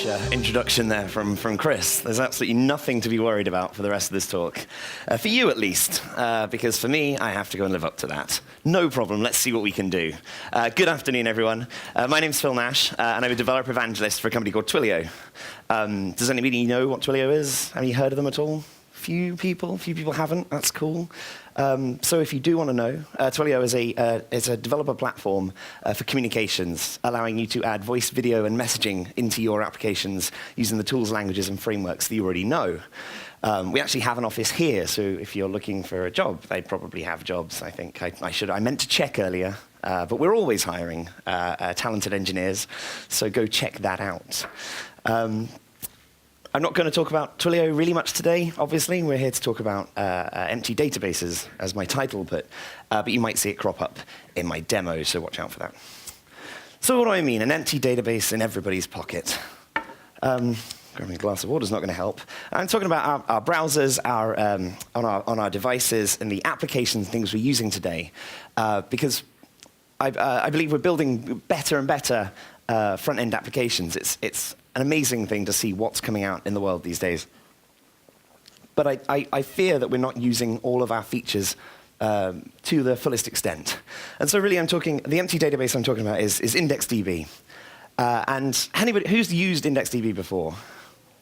harsh introduction there from Chris. There's absolutely nothing to be worried about for the rest of this talk. For you, at least, because for me, I have to go and live up to that. No problem. Let's see what we can do. Good afternoon, everyone. My name's Phil Nash, and I'm a developer evangelist for a company called Twilio. Does anybody know what Twilio is? Have you heard of them at all? Few people haven't. That's cool. So if you do want to know, Twilio is a developer platform for communications, allowing you to add voice, video, and messaging into your applications using the tools, languages, and frameworks that you already know. We actually have an office here, so if you're looking for a job, they probably have jobs. I think I meant to check earlier, but we're always hiring talented engineers, so go check that out. I'm not going to talk about Twilio really much today, obviously. We're here to talk about empty databases, as my title put. But you might see it crop up in my demo, so watch out for that. So what do I mean? An empty database in everybody's pocket. Grabbing a glass of water is not going to help. I'm talking about our browsers, on our devices, and the applications and things we're using today. Because I believe we're building better and better front-end applications. It's an amazing thing to see what's coming out in the world these days. But I fear that we're not using all of our features to the fullest extent. And so really the empty database I'm talking about is IndexedDB. And anybody who's used IndexedDB before?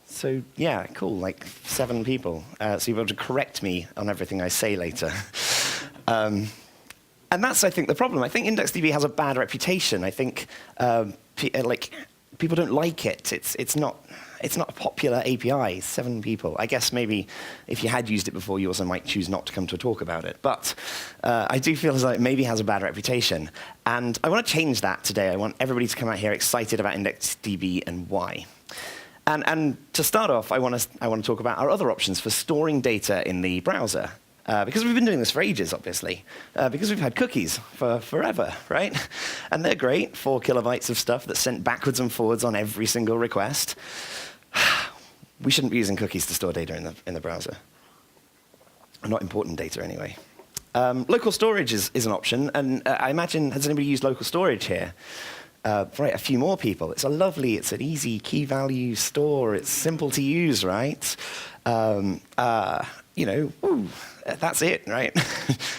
So yeah, cool, like 7 people. So you'll be able to correct me on everything I say later. And that's, I think, the problem. I think IndexedDB has a bad reputation. I think people don't like it. It's not a popular API. 7 people. I guess maybe if you had used it before, you also might choose not to come to a talk about it. But I do feel as though it maybe has a bad reputation. And I want to change that today. I want everybody to come out here excited about IndexedDB and why. And to start off, I want to talk about our other options for storing data in the browser. Because we've been doing this for ages, obviously. Because we've had cookies for forever, right? And they're great, 4 kilobytes of stuff that's sent backwards and forwards on every single request. We shouldn't be using cookies to store data in the browser. Not important data, anyway. Local storage is an option, and I imagine, has anybody used local storage here? Right, a few more people. It's an easy key-value store. It's simple to use, right? That's it, right?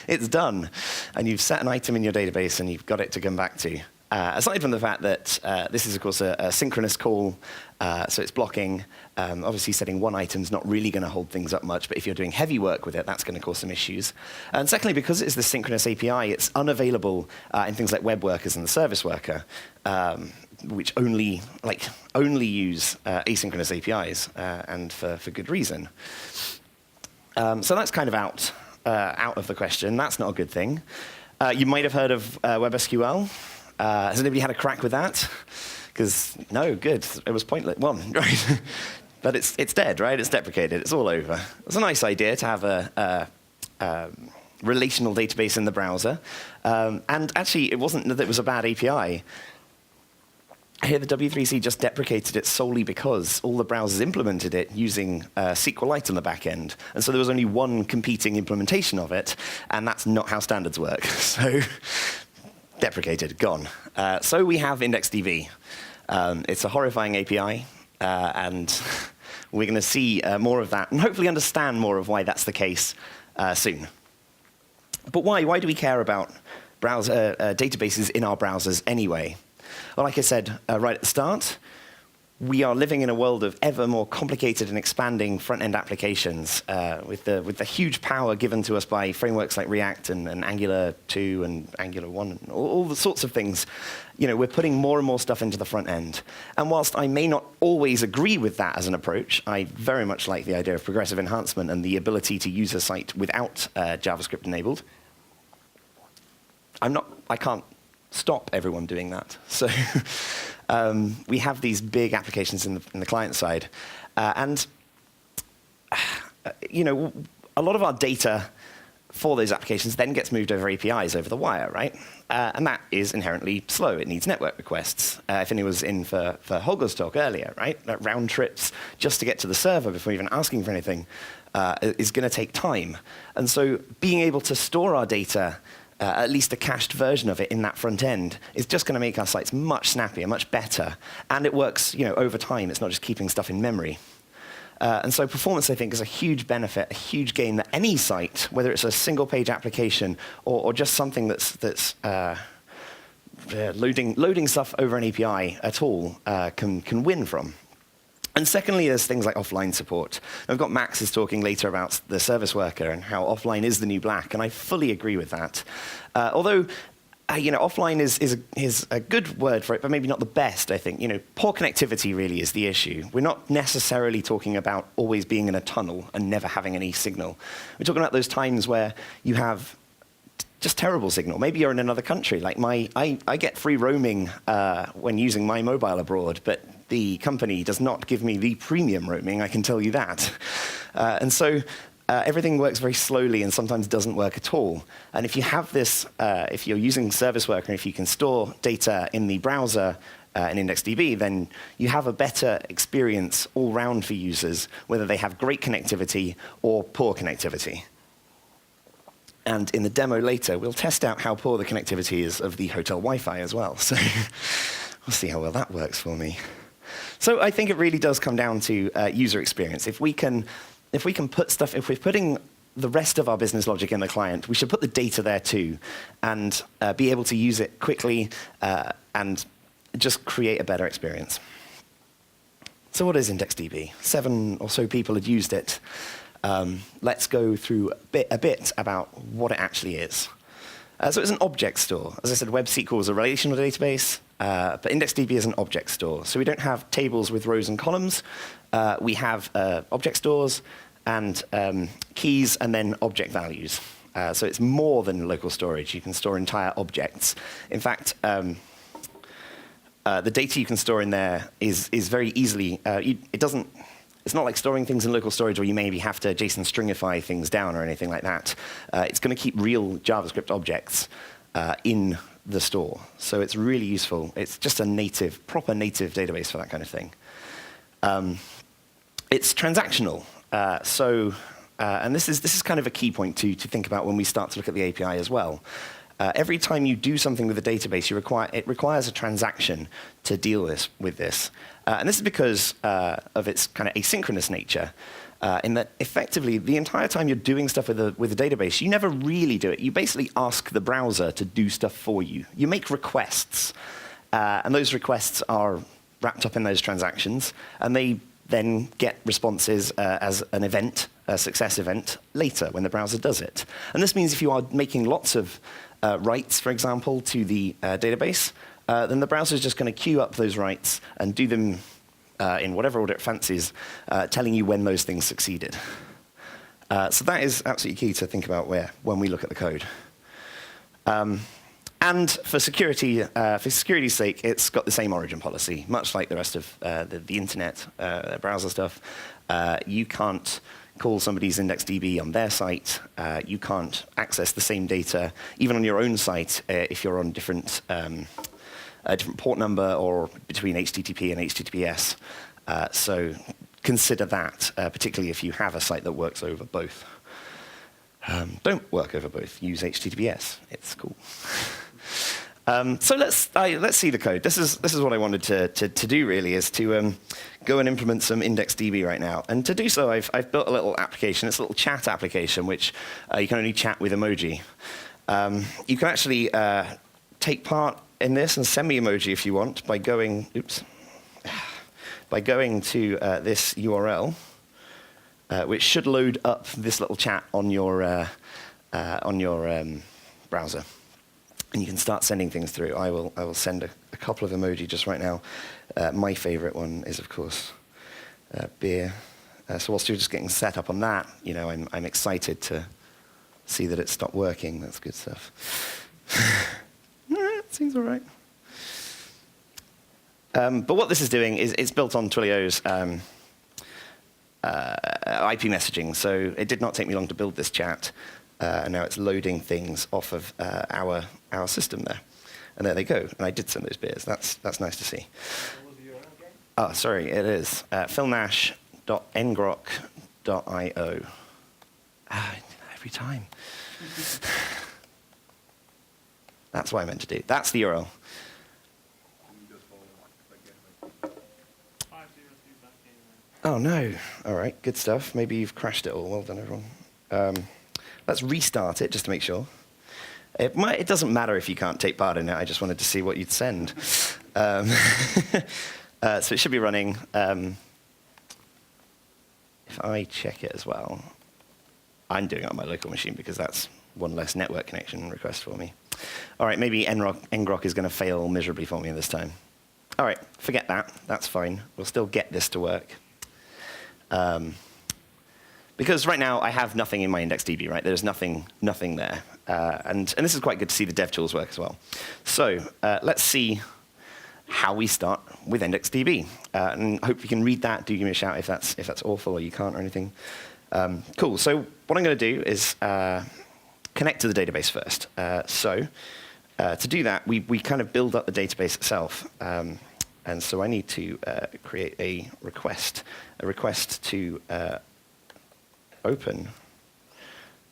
It's done. And you've set an item in your database, and you've got it to come back to. Aside from the fact that this is, of course, a synchronous call, so it's blocking. Obviously, setting one item is not really going to hold things up much, but if you're doing heavy work with it, that's going to cause some issues. And secondly, because it's the synchronous API, it's unavailable in things like web workers and the service worker, which only use asynchronous APIs, and for good reason. So that's kind of out of the question. That's not a good thing. You might have heard of WebSQL. Has anybody had a crack with that? Because no, good. It was pointless. Well, right. But it's dead, right? It's deprecated. It's all over. It's a nice idea to have a relational database in the browser. And actually, it wasn't that it was a bad API. Here, the W3C just deprecated it solely because all the browsers implemented it using SQLite on the back end. And so there was only one competing implementation of it, and that's not how standards work. So deprecated, gone. So we have IndexedDB. It's a horrifying API, and we're going to see more of that, and hopefully understand more of why that's the case soon. But why? Why do we care about databases in our browsers anyway? Well, like I said right at the start, we are living in a world of ever more complicated and expanding front-end applications with the huge power given to us by frameworks like React and Angular 2 and Angular 1 and all the sorts of things. We're putting more and more stuff into the front end. And whilst I may not always agree with that as an approach, I very much like the idea of progressive enhancement and the ability to use a site without JavaScript enabled. I can't stop everyone doing that. So we have these big applications in the client side. And a lot of our data for those applications then gets moved over APIs over the wire, right? And that is inherently slow. It needs network requests. If anyone was in for Holger's talk earlier, right? Round trips just to get to the server before even asking for anything is going to take time. And so being able to store our data at least a cached version of it in that front end, is just going to make our sites much snappier, much better. And it works over time. It's not just keeping stuff in memory. And so performance, I think, is a huge benefit, a huge gain that any site, whether it's a single-page application or just something that's loading stuff over an API at all, can win from. And secondly, there's things like offline support. I've got Max is talking later about the service worker and how offline is the new black, and I fully agree with that. Although, offline is a good word for it, but maybe not the best, I think. Poor connectivity really is the issue. We're not necessarily talking about always being in a tunnel and never having any signal. We're talking about those times where you have just terrible signal. Maybe you're in another country. Like I get free roaming when using my mobile abroad, but the company does not give me the premium roaming, I can tell you that. And so everything works very slowly and sometimes doesn't work at all. And if you have this, if you're using Service Worker, and if you can store data in the browser in IndexedDB, then you have a better experience all round for users, whether they have great connectivity or poor connectivity. And in the demo later, we'll test out how poor the connectivity is of the hotel Wi-Fi as well. So we'll see how well that works for me. So I think it really does come down to user experience. If we can put stuff, if we're putting the rest of our business logic in the client, we should put the data there too, and be able to use it quickly and just create a better experience. So what is IndexedDB? 7 or so people had used it. Let's go through a bit about what it actually is. So it's an object store. As I said, Web SQL is a relational database, but IndexedDB is an object store. So we don't have tables with rows and columns. We have object stores and keys and then object values. So it's more than local storage. You can store entire objects. In fact, the data you can store in there is very easily, it's not like storing things in local storage where you maybe have to JSON stringify things down or anything like that. It's going to keep real JavaScript objects in the store. So it's really useful. It's just a proper native database for that kind of thing. It's transactional. And this is kind of a key point to think about when we start to look at the API as well. Every time you do something with a database, it requires a transaction to deal with this. And this is because of its kind of asynchronous nature, in that effectively, the entire time you're doing stuff with a database, you never really do it. You basically ask the browser to do stuff for you. You make requests, and those requests are wrapped up in those transactions, and they then get responses as an event, a success event, later when the browser does it. And this means if you are making lots of writes, for example, to the database, then the browser is just going to queue up those writes and do them in whatever order it fancies, telling you when those things succeeded. So that is absolutely key to think about when we look at the code. And for security's sake, it's got the same origin policy, much like the rest of the internet, browser stuff. You can't call somebody's IndexedDB on their site. You can't access the same data, even on your own site, if you're on a different port number or between HTTP and HTTPS. So consider that, particularly if you have a site that works over both. Don't work over both. Use HTTPS. It's cool. So let's see the code. This is what I wanted to do really, is to go and implement some IndexedDB right now. And to do so, I've built a little application. It's a little chat application, which you can only chat with emoji. You can actually take part in this and send me emoji if you want by going to this URL, which should load up this little chat on your browser. And you can start sending things through. I will send a couple of emoji just right now. My favorite one is, of course, beer. So whilst you're just getting set up on that, I'm excited to see that it stopped working. That's good stuff. It seems all right. But what this is doing is it's built on Twilio's IP messaging. So it did not take me long to build this chat. And now it's loading things off of our system there. And there they go. And I did send those beers. That's nice to see. What was the URL again? Oh, sorry, it is philnash.ngrok.io. Every time. That's what I meant to do. That's the URL. Oh, no. All right, good stuff. Maybe you've crashed it all. Well done, everyone. Let's restart it just to make sure. It doesn't matter if you can't take part in it. I just wanted to see what you'd send. So it should be running. If I check it as well, I'm doing it on my local machine because that's one less network connection request for me. All right, maybe ngrok is going to fail miserably for me this time. All right, forget that. That's fine. We'll still get this to work. Because right now I have nothing in my IndexedDB, right? There's nothing there. And this is quite good to see the dev tools work as well. So let's see how we start with IndexedDB. And I hope you can read that. Do give me a shout if that's awful or you can't or anything. Cool. So what I'm going to do is connect to the database first. To do that, we kind of build up the database itself. And so I need to create a request to open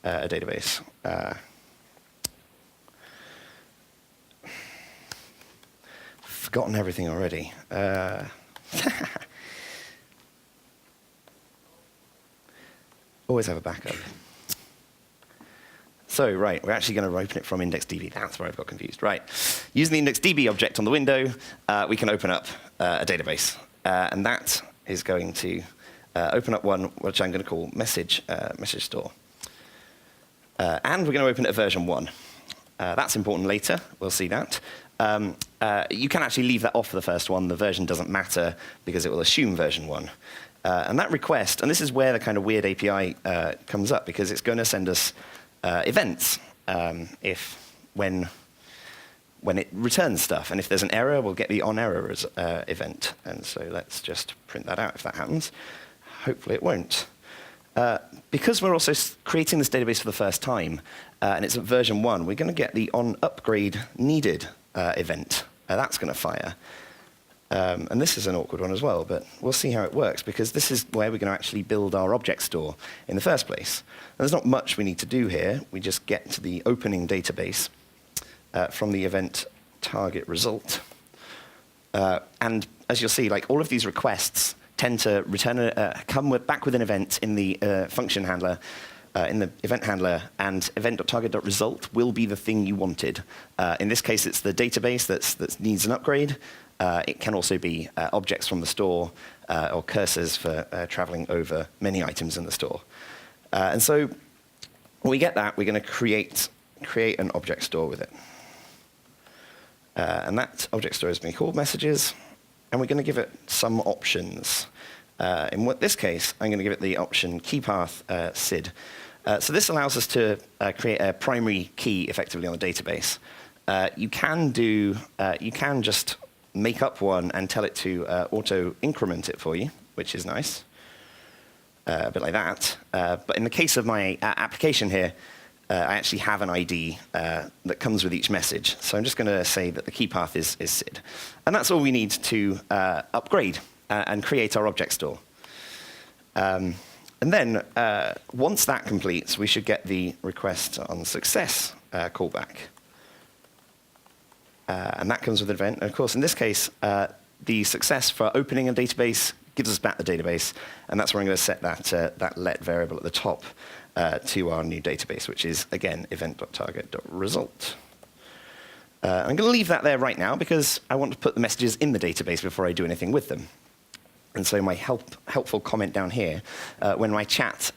a database. Forgotten everything already. Always have a backup. So, right, we're actually going to open it from IndexedDB. That's where I've got confused. Right, using the IndexedDB object on the window, we can open up a database. And that is going to open up one which I'm going to call message store. And we're going to open it at version 1. That's important later. We'll see that. You can actually leave that off for the first one. The version doesn't matter because it will assume version 1. And that request, and this is where the kind of weird API comes up, because it's going to send us events when it returns stuff. And if there's an error, we'll get the on-error event. And so let's just print that out if that happens. Hopefully it won't. Because we're also creating this database for the first time, and it's at version 1, we're going to get the on-upgrade needed event. That's going to fire. And this is an awkward one as well, but we'll see how it works, because this is where we're going to actually build our object store in the first place. And there's not much we need to do here. We just get to the opening database from the event target result. And as you'll see, like all of these requests tend to return come back with an event in the function handler, in the event handler, and event.target.result will be the thing you wanted. In this case, it's the database that needs an upgrade. It can also be objects from the store or cursors for traveling over many items in the store. And so when we get that, we're going to create an object store with it. And that object store is going to be called messages, and we're going to give it some options. In this case, I'm going to give it the option keypath SID. So this allows us to create a primary key effectively on the database. You can just make up one and tell it to auto-increment it for you, which is nice, a bit like that. But in the case of my application here, I actually have an ID that comes with each message. So I'm just going to say that the key path is SID. And that's all we need to upgrade and create our object store. And then once that completes, we should get the request on success callback. And that comes with an event. And of course, in this case, the success for opening a database gives us back the database. And that's where I'm going to set that let variable at the top to our new database, which is, again, event.target.result. I'm going to leave that there right now because I want to put the messages in the database before I do anything with them. And so my helpful comment down here, when my chat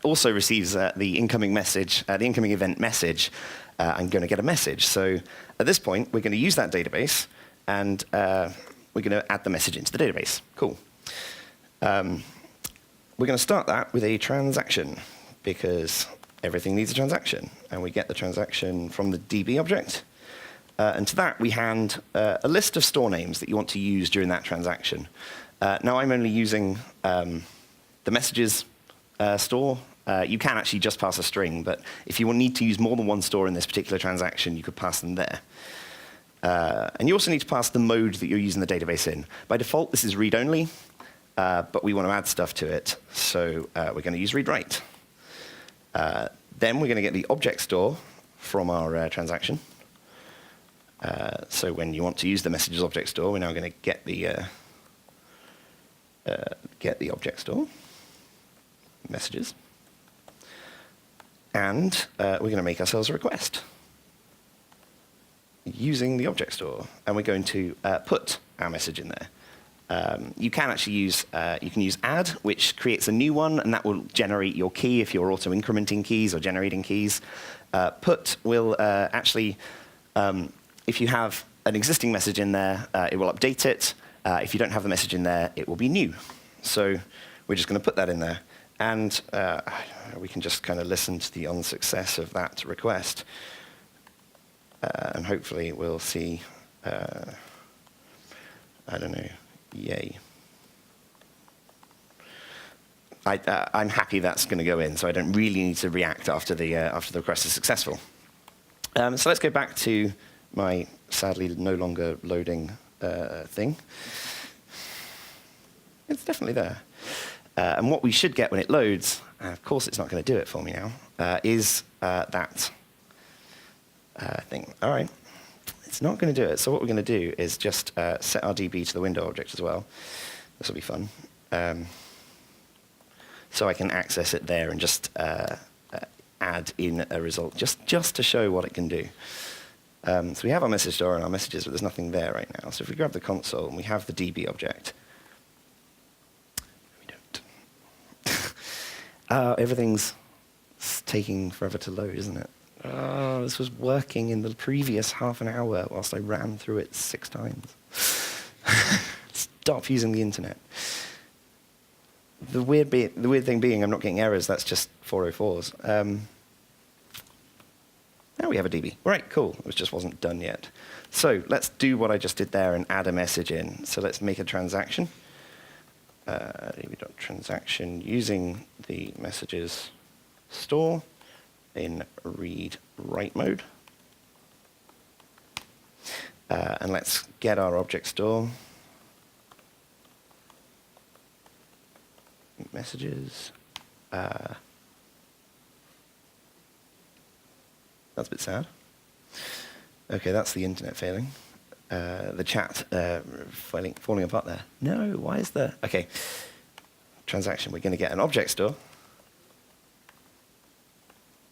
also receives the incoming message, the incoming event message, I'm going to get a message. So at this point, we're going to use that database, and we're going to add the message into the database. Cool. We're going to start that with a transaction, because everything needs a transaction. And we get the transaction from the DB object. And to that, we hand a list of store names that you want to use during that transaction. Now I'm only using the messages store. You can actually just pass a string, but if you need to use more than one store in this particular transaction, you could pass them there. And you also need to pass the mode that you're using the database in. By default, this is read-only, but we want to add stuff to it, so we're going to use read-write. Then we're going to get the object store from our transaction. So when you want to use the messages object store, we're now going to get the object store, messages, and we're going to make ourselves a request using the object store, and we're going to put our message in there. You can actually use add, which creates a new one, and that will generate your key if you're auto-incrementing keys or generating keys. Put will actually, if you have an existing message in there, it will update it. If you don't have the message in there, it will be new. So we're just going to put that in there. And we can just kind of listen to the on-success of that request. And hopefully we'll see, I don't know, yay. I'm happy that's going to go in, so I don't really need to react after the request is successful. So let's go back to my sadly no longer loading thing. It's definitely there. And what we should get when it loads, and of course it's not going to do it for me now, is that thing. All right. It's not going to do it. So what we're going to do is just set our DB to the window object as well. This will be fun. So I can access it there and just add in a result, just to show what it can do. So we have our message store and our messages, but there's nothing there right now. So if we grab the console and we have the DB object, we don't. Everything's taking forever to load, isn't it? Oh, this was working in the previous half an hour whilst I ran through it 6 times. Stop using the internet. The weird thing being I'm not getting errors, that's just 404s. Now we have a DB. All right, cool. It just wasn't done yet. So let's do what I just did there and add a message in. So let's make a transaction. DB.transaction using the messages store in read-write mode. And let's get our object store. Messages. That's a bit sad. OK, that's the internet failing. The chat falling apart there. No, why is there? OK, transaction. We're going to get an object store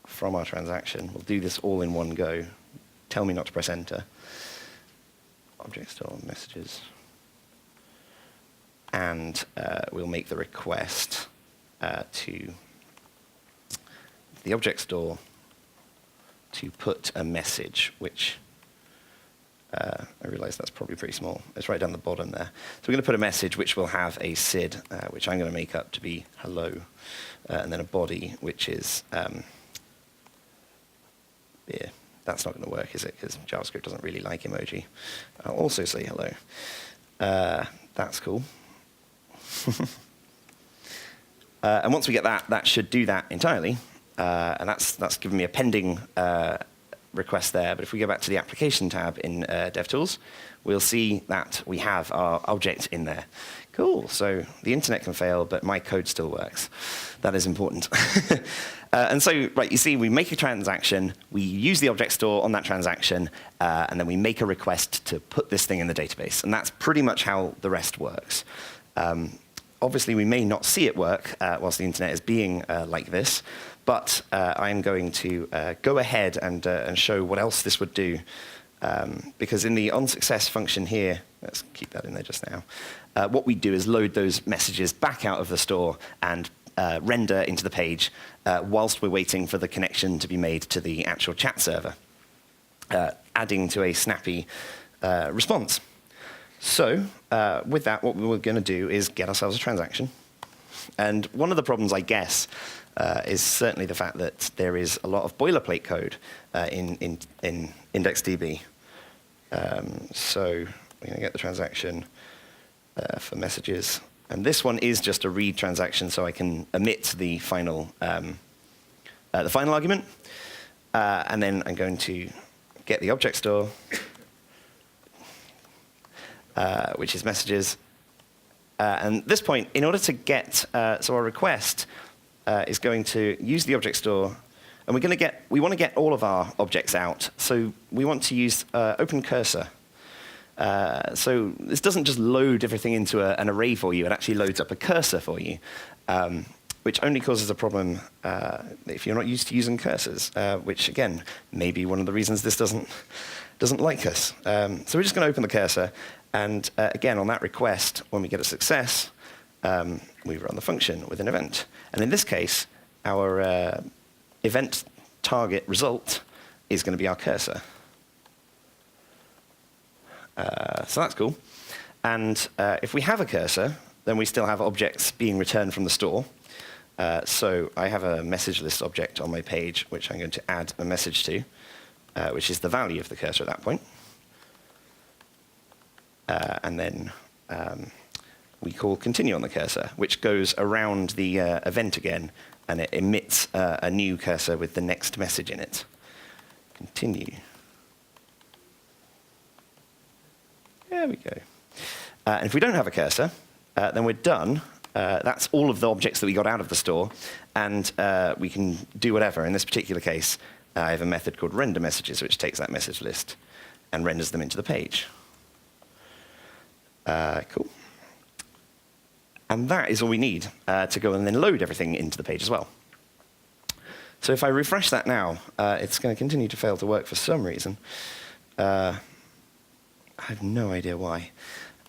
from our transaction. We'll do this all in one go. Tell me not to press enter. Object store, messages. And we'll make the request to the object store to put a message, which I realize that's probably pretty small. It's right down the bottom there. So we're going to put a message which will have a SID, which I'm going to make up to be hello, and then a body, which is yeah, that's not going to work, is it? Because JavaScript doesn't really like emoji. I'll also say hello. That's cool. And once we get that, that should do that entirely. And that's given me a pending request there. But if we go back to the application tab in DevTools, we'll see that we have our object in there. Cool. So the internet can fail, but my code still works. That is important. And so, right, you see, we make a transaction, we use the object store on that transaction, and then we make a request to put this thing in the database. And that's pretty much how the rest works. Obviously, we may not see it work whilst the internet is being like this, but I'm going to go ahead and show what else this would do. Because in the onSuccess function here, let's keep that in there just now, what we do is load those messages back out of the store and render into the page whilst we're waiting for the connection to be made to the actual chat server, adding to a snappy response. So with that, what we were going to do is get ourselves a transaction. And one of the problems, I guess, is certainly the fact that there is a lot of boilerplate code in IndexedDB. So we're going to get the transaction for messages. And this one is just a read transaction, so I can omit the final argument. And then I'm going to get the object store, which is messages. And at this point, in order to get, so our request is going to use the object store And we want to get all of our objects out. So we want to use open cursor. So this doesn't just load everything into an array for you. It actually loads up a cursor for you, which only causes a problem if you're not used to using cursors, which, again, may be one of the reasons this doesn't like us. So we're just going to open the cursor. And again, on that request, when we get a success, we run the function with an event. And in this case, our event target result is going to be our cursor. So that's cool. And if we have a cursor, then we still have objects being returned from the store. So I have a message list object on my page, which I'm going to add a message to, which is the value of the cursor at that point. And then we call continue on the cursor, which goes around the event again, and it emits a new cursor with the next message in it. Continue. There we go. And if we don't have a cursor, then we're done. That's all of the objects that we got out of the store, and we can do whatever. In this particular case, I have a method called render messages, which takes that message list and renders them into the page. Cool. And that is all we need to go and then load everything into the page as well. So if I refresh that now, it's going to continue to fail to work for some reason. I have no idea why.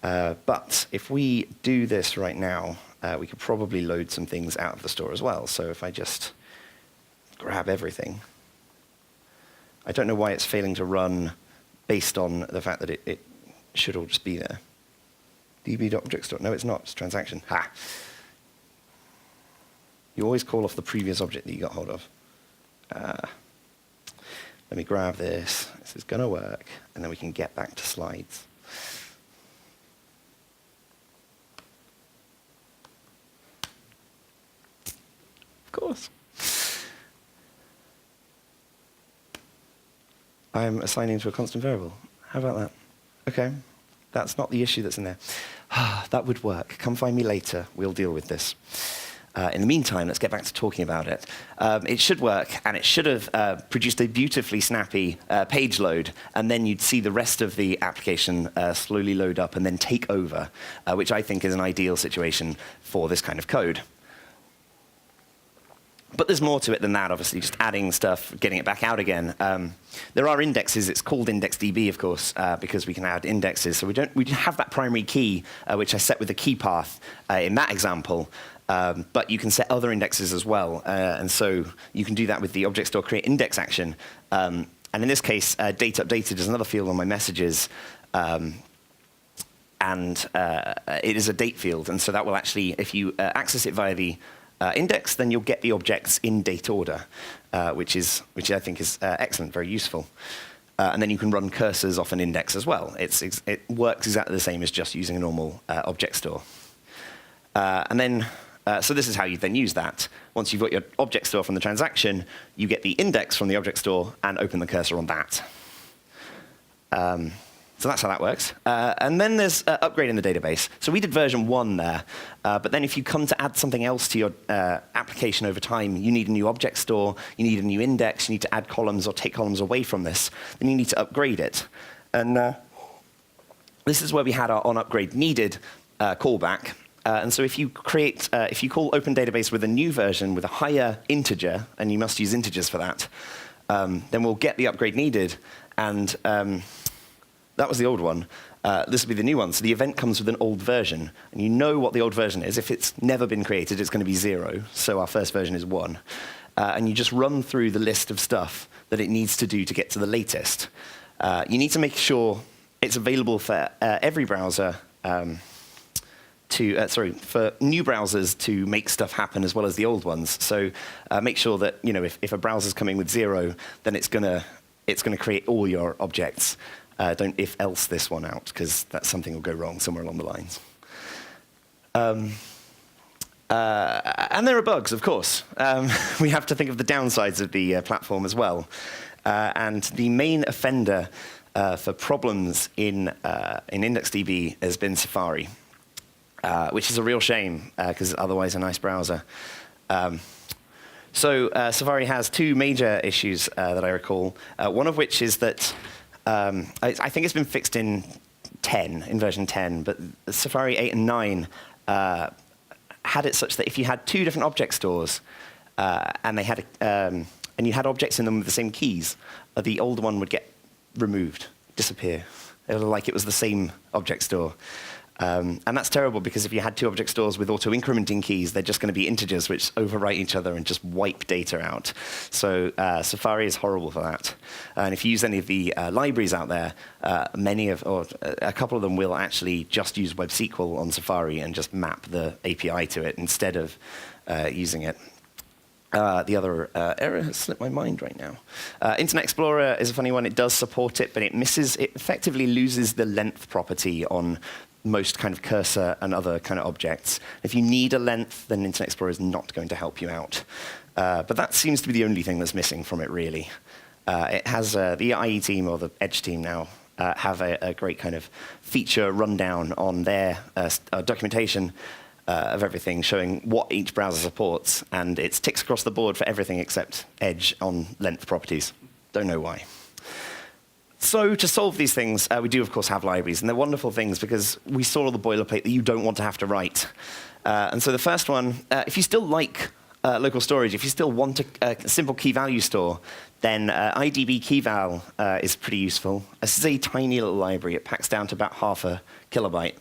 But if we do this right now, we could probably load some things out of the store as well. So if I just grab everything, I don't know why it's failing to run based on the fact that it should all just be there. db.objects. No, it's not. It's transaction. Ha! You always call off the previous object that you got hold of. Let me grab this. This is going to work. And then we can get back to slides. Of course. I'm assigning to a constant variable. How about that? OK. That's not the issue that's in there. That would work. Come find me later. We'll deal with this. In the meantime, let's get back to talking about it. It should work, and it should have produced a beautifully snappy page load, and then you'd see the rest of the application slowly load up and then take over, which I think is an ideal situation for this kind of code. But there's more to it than that, obviously, just adding stuff, getting it back out again. There are indexes. It's called IndexedDB, of course, because we can add indexes. So we have that primary key, which I set with the key path in that example. But you can set other indexes as well. And so you can do that with the object store create index action. And in this case, date updated is another field on my messages. And it is a date field. And so that will actually, if you access it via the index, then you'll get the objects in date order, which I think is excellent, very useful. And then you can run cursors off an index as well. It works exactly the same as just using a normal object store. So this is how you then use that. Once you've got your object store from the transaction, you get the index from the object store and open the cursor on that. So that's how that works. And then there's upgrading the database. So we did version 1 there. But then if you come to add something else to your application over time, you need a new object store, you need a new index, you need to add columns or take columns away from this, then you need to upgrade it. And this is where we had our onUpgradeNeeded callback. And so if you call Open Database with a new version with a higher integer, and you must use integers for that, then we'll get the upgrade needed. And that was the old one. This will be the new one. So the event comes with an old version. And you know what the old version is. If it's never been created, it's going to be 0. So our first version is 1. And you just run through the list of stuff that it needs to do to get to the latest. You need to make sure it's available for every browser, for new browsers to make stuff happen as well as the old ones. So make sure that if a browser's coming with 0, then it's going to create all your objects. Don't if-else this one out, because something will go wrong somewhere along the lines. And there are bugs, of course. We have to think of the downsides of the platform as well. And the main offender for problems in IndexedDB has been Safari, which is a real shame, because otherwise a nice browser. So Safari has two major issues that I recall, one of which is that I think it's been fixed in version 10, but Safari 8 and 9 had it such that if you had two different object stores and you had objects in them with the same keys, the old one would get removed, disappear. It was like it was the same object store. And that's terrible because if you had two object stores with auto-incrementing keys, they're just going to be integers which overwrite each other and just wipe data out. So Safari is horrible for that. And if you use any of the libraries out there, a couple of them will actually just use WebSQL on Safari and just map the API to it instead of using it. The other error has slipped my mind right now. Internet Explorer is a funny one. It does support it, but it effectively loses the length property on most kind of cursor and other kind of objects. If you need a length, then Internet Explorer is not going to help you out. But that seems to be the only thing that's missing from it, really. It has the IE team, or the Edge team now, have a great kind of feature rundown on their documentation of everything, showing what each browser supports, and it's ticks across the board for everything except Edge on length properties. Don't know why. So to solve these things, we do, of course, have libraries, and they're wonderful things because we store all the boilerplate that you don't want to have to write. And so the first one, if you still like local storage, if you still want a simple key-value store, then IDB keyval is pretty useful. This is a tiny little library. It packs down to about half a kilobyte.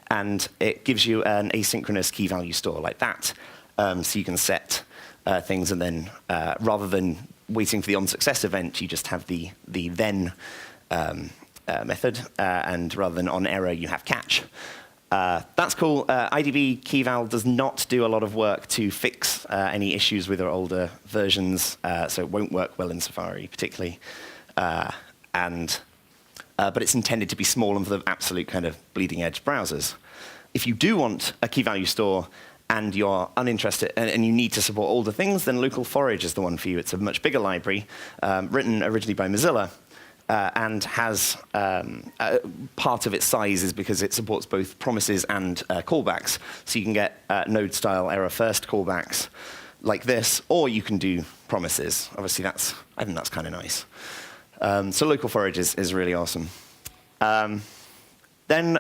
And it gives you an asynchronous key-value store like that. So you can set things, and then rather than waiting for the onSuccess event, you just have the then method. And rather than onError, you have catch. That's cool. IDB keyval does not do a lot of work to fix any issues with our older versions, so it won't work well in Safari particularly. But it's intended to be small and for the absolute kind of bleeding edge browsers. If you do want a key-value store and you're uninterested and you need to support older things, then Local Forage is the one for you. It's a much bigger library, written originally by Mozilla, and has part of its size is because it supports both promises and callbacks. So you can get node-style error-first callbacks like this, or you can do promises. Obviously, I think that's kind of nice. So Local Forage is really awesome. Then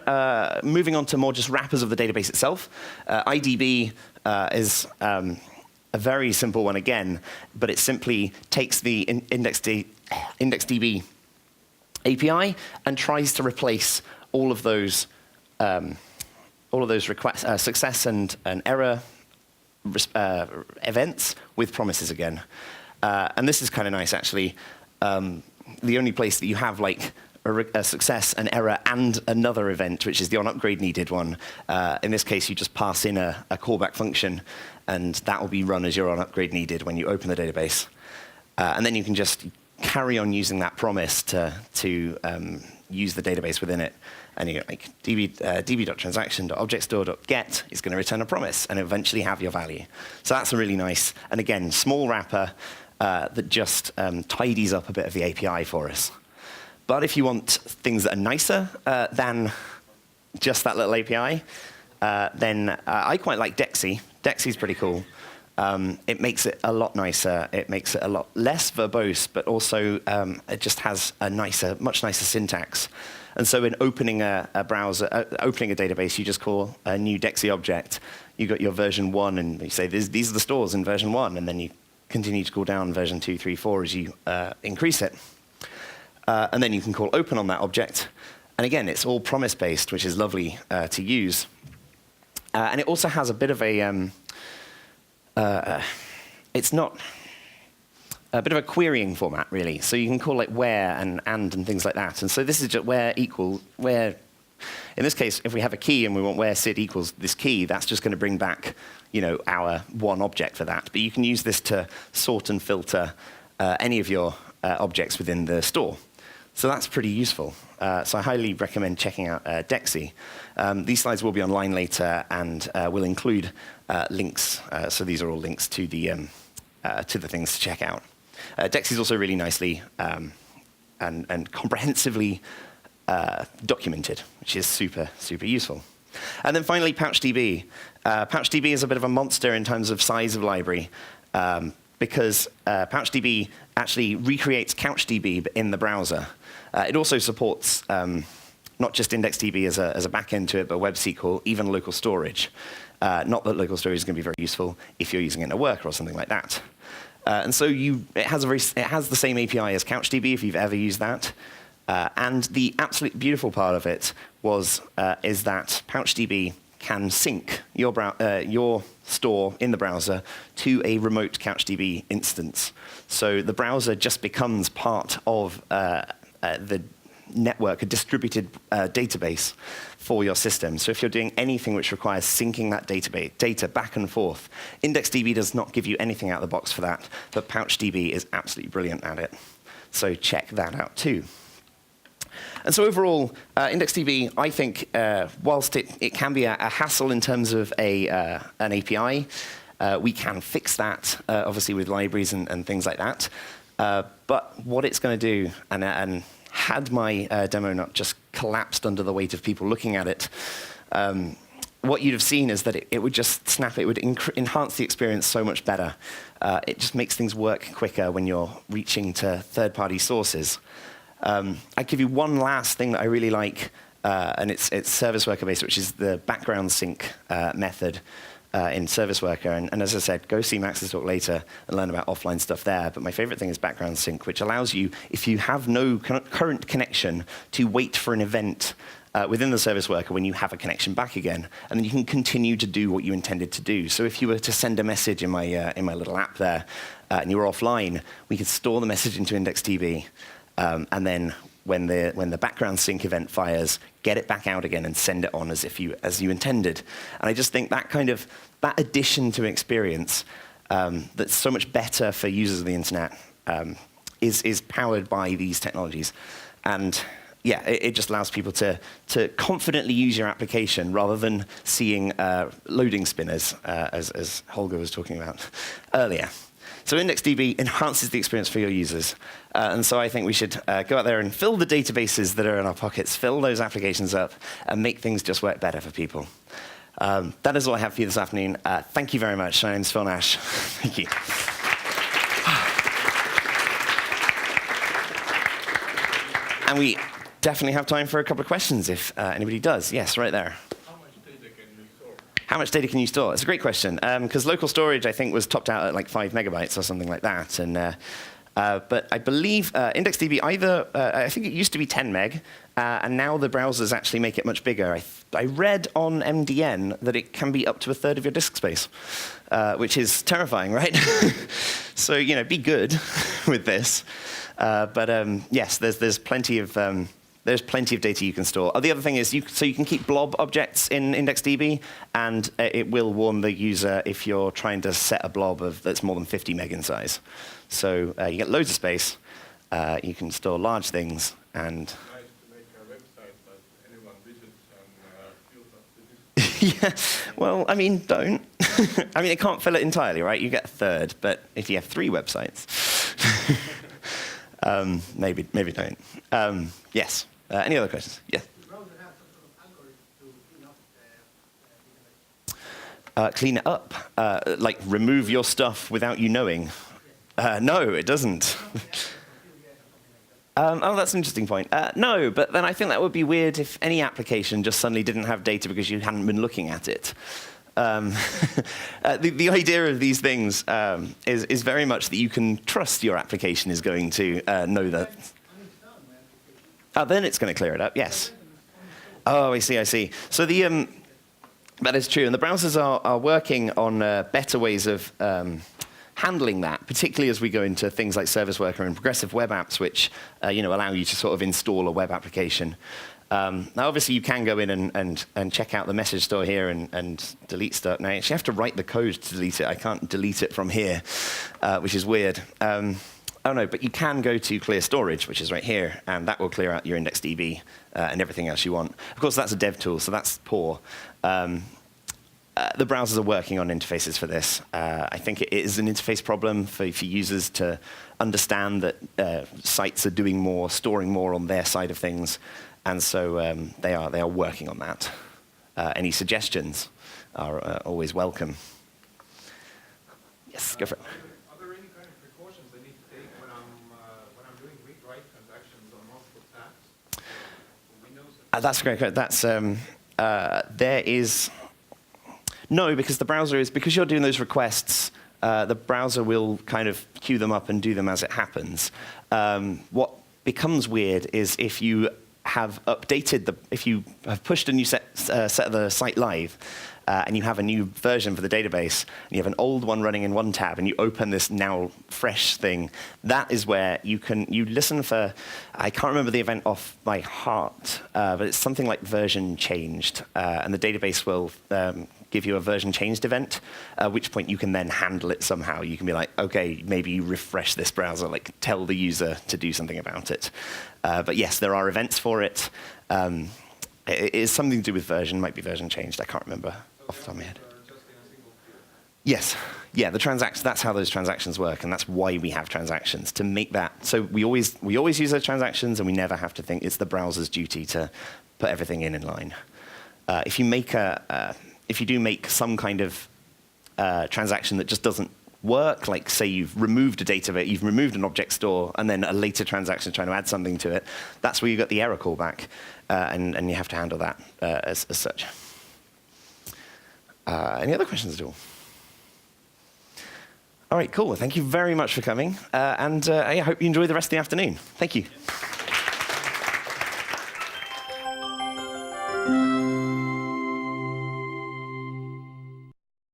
moving on to more just wrappers of the database itself, IDB is a very simple one again, but it simply takes the IndexedDB API and tries to replace all of those requests, success and error events with promises again. And this is kind of nice, actually. The only place that you have like a success, an error, and another event, which is the onUpgrade needed one. In this case, you just pass in a callback function, and that will be run as your onUpgrade needed when you open the database. And then you can just carry on using that promise to use the database within it. And you like db.transaction.objectstore.get is going to return a promise and eventually have your value. So that's a really nice, and again, small wrapper that just tidies up a bit of the API for us. But if you want things that are nicer than just that little API, then I quite like Dexy. Dexy's pretty cool. It makes it a lot nicer. It makes it a lot less verbose, but also it just has a much nicer syntax. And so in opening a browser, opening a database, you just call a new Dexy object. You got your version 1, and you say, these are the stores in version 1, and then you continue to call down version 2, 3, 4 as you increase it. And then you can call open on that object. And again, it's all promise-based, which is lovely to use. And it also has a bit of a, it's not a bit of a querying format, really. So you can call like where and things like that. And so this is just where equal, where, in this case, if we have a key and we want where sid equals this key, that's just going to bring back, our one object for that. But you can use this to sort and filter any of your objects within the store. So that's pretty useful. So I highly recommend checking out Dexy. These slides will be online later and will include links. So these are all links to the things to check out. Dexy is also really nicely and comprehensively documented, which is super, super useful. And then finally, PouchDB. PouchDB is a bit of a monster in terms of size of library. because PouchDB actually recreates CouchDB in the browser. It also supports not just IndexedDB as a backend to it, but Web SQL, even local storage. Not that local storage is going to be very useful if you're using it in a worker or something like that. And so it has the same API as CouchDB if you've ever used that. And the absolute beautiful part of it is that PouchDB can sync your store in the browser to a remote CouchDB instance. So the browser just becomes part of the network, a distributed database for your system. So if you're doing anything which requires syncing that data back and forth, IndexedDB does not give you anything out of the box for that, but PouchDB is absolutely brilliant at it. So check that out too. And so overall, IndexedDB, I think, whilst it can be a hassle in terms of an API, we can fix that, obviously, with libraries and things like that. But what it's going to do, and had my demo not just collapsed under the weight of people looking at it, what you'd have seen is that it would just snap, it would enhance the experience so much better. It just makes things work quicker when you're reaching to third-party sources. I'd give you one last thing that I really like, and it's service worker based, which is the background sync method in Service Worker. And as I said, go see Max's talk later and learn about offline stuff there. But my favorite thing is background sync, which allows you, if you have no current connection, to wait for an event within the Service Worker when you have a connection back again. And then you can continue to do what you intended to do. So if you were to send a message in my little app there, and you were offline, we could store the message into IndexedDB. And then when the background sync event fires, get it back out again and send it on as you intended. And I just think that addition to experience that's so much better for users of the internet is powered by these technologies. And yeah, it just allows people to confidently use your application rather than seeing loading spinners, as Holger was talking about earlier. So IndexedDB enhances the experience for your users. And so I think we should go out there and fill the databases that are in our pockets, fill those applications up, and make things just work better for people. That is all I have for you this afternoon. Thank you very much. My name's Phil Nash. Thank you. And we definitely have time for a couple of questions if anybody does. Yes, right there. How much data can you store? It's a great question, because local storage, I think, was topped out at like 5 megabytes or something like that. And, but I believe IndexedDB I think it used to be 10 meg, and now the browsers actually make it much bigger. I read on MDN that it can be up to a third of your disk space, which is terrifying, right? So, be good with this. But yes, there's plenty of data you can store. The other thing is, you can keep blob objects in IndexedDB, and it will warn the user if you're trying to set a blob that's more than 50 meg in size. So you get loads of space. You can store large things, and nice to make a website that anyone visits and fills up the disk. yeah. Well, I mean, don't. I mean, it can't fill it entirely, right? You get a third, but if you have 3 websites, maybe don't. Yes. Any other questions? Yes. The browser has some sort of algorithm to clean up Clean it up, like remove your stuff without you knowing. No, it doesn't. Oh, that's an interesting point. No, but then I think that would be weird if any application just suddenly didn't have data because you hadn't been looking at it. The idea of these things is very much that you can trust your application is going to know that. Then it's going to clear it up, yes. Oh, I see. So that is true. And the browsers are working on better ways of handling that, particularly as we go into things like Service Worker and progressive web apps, which allow you to sort of install a web application. Now, obviously, you can go in and check out the message store here and delete stuff. Now, you actually have to write the code to delete it. I can't delete it from here, which is weird. Oh, no, but you can go to clear storage, which is right here, and that will clear out your IndexedDB and everything else you want. Of course, that's a dev tool, so that's poor. The browsers are working on interfaces for this. I think it is an interface problem for users to understand that sites are doing more, storing more on their side of things, and so they are working on that. Any suggestions are always welcome. Yes, go for it. Are there any kind of precautions I need to take when I'm doing read-write transactions on multiple tabs? Windows? That's great. That's there is no, because the browser is, because you're doing those requests, the browser will kind of queue them up and do them as it happens. What becomes weird is if you have updated if you have pushed a new set of the site live, and you have a new version for the database, and you have an old one running in one tab, and you open this now fresh thing, that is where you listen for, I can't remember the event off by heart, but it's something like version changed, and the database will give you a version changed event, at which point you can then handle it somehow. You can be like, okay, maybe you refresh this browser, like tell the user to do something about it. But yes, there are events for it. It is something to do with version, might be version changed, I can't remember off the top of my head. Yes, yeah, the transactions, that's how those transactions work, and that's why we have transactions, to make that, so we always use those transactions, and we never have to think it's the browser's duty to put everything in line. If you do make some kind of transaction that just doesn't work, like say you've removed a database, you've removed an object store, and then a later transaction trying to add something to it, that's where you got the error callback, and you have to handle that as such. Any other questions at all? All right, cool. Thank you very much for coming, and I hope you enjoy the rest of the afternoon. Thank you.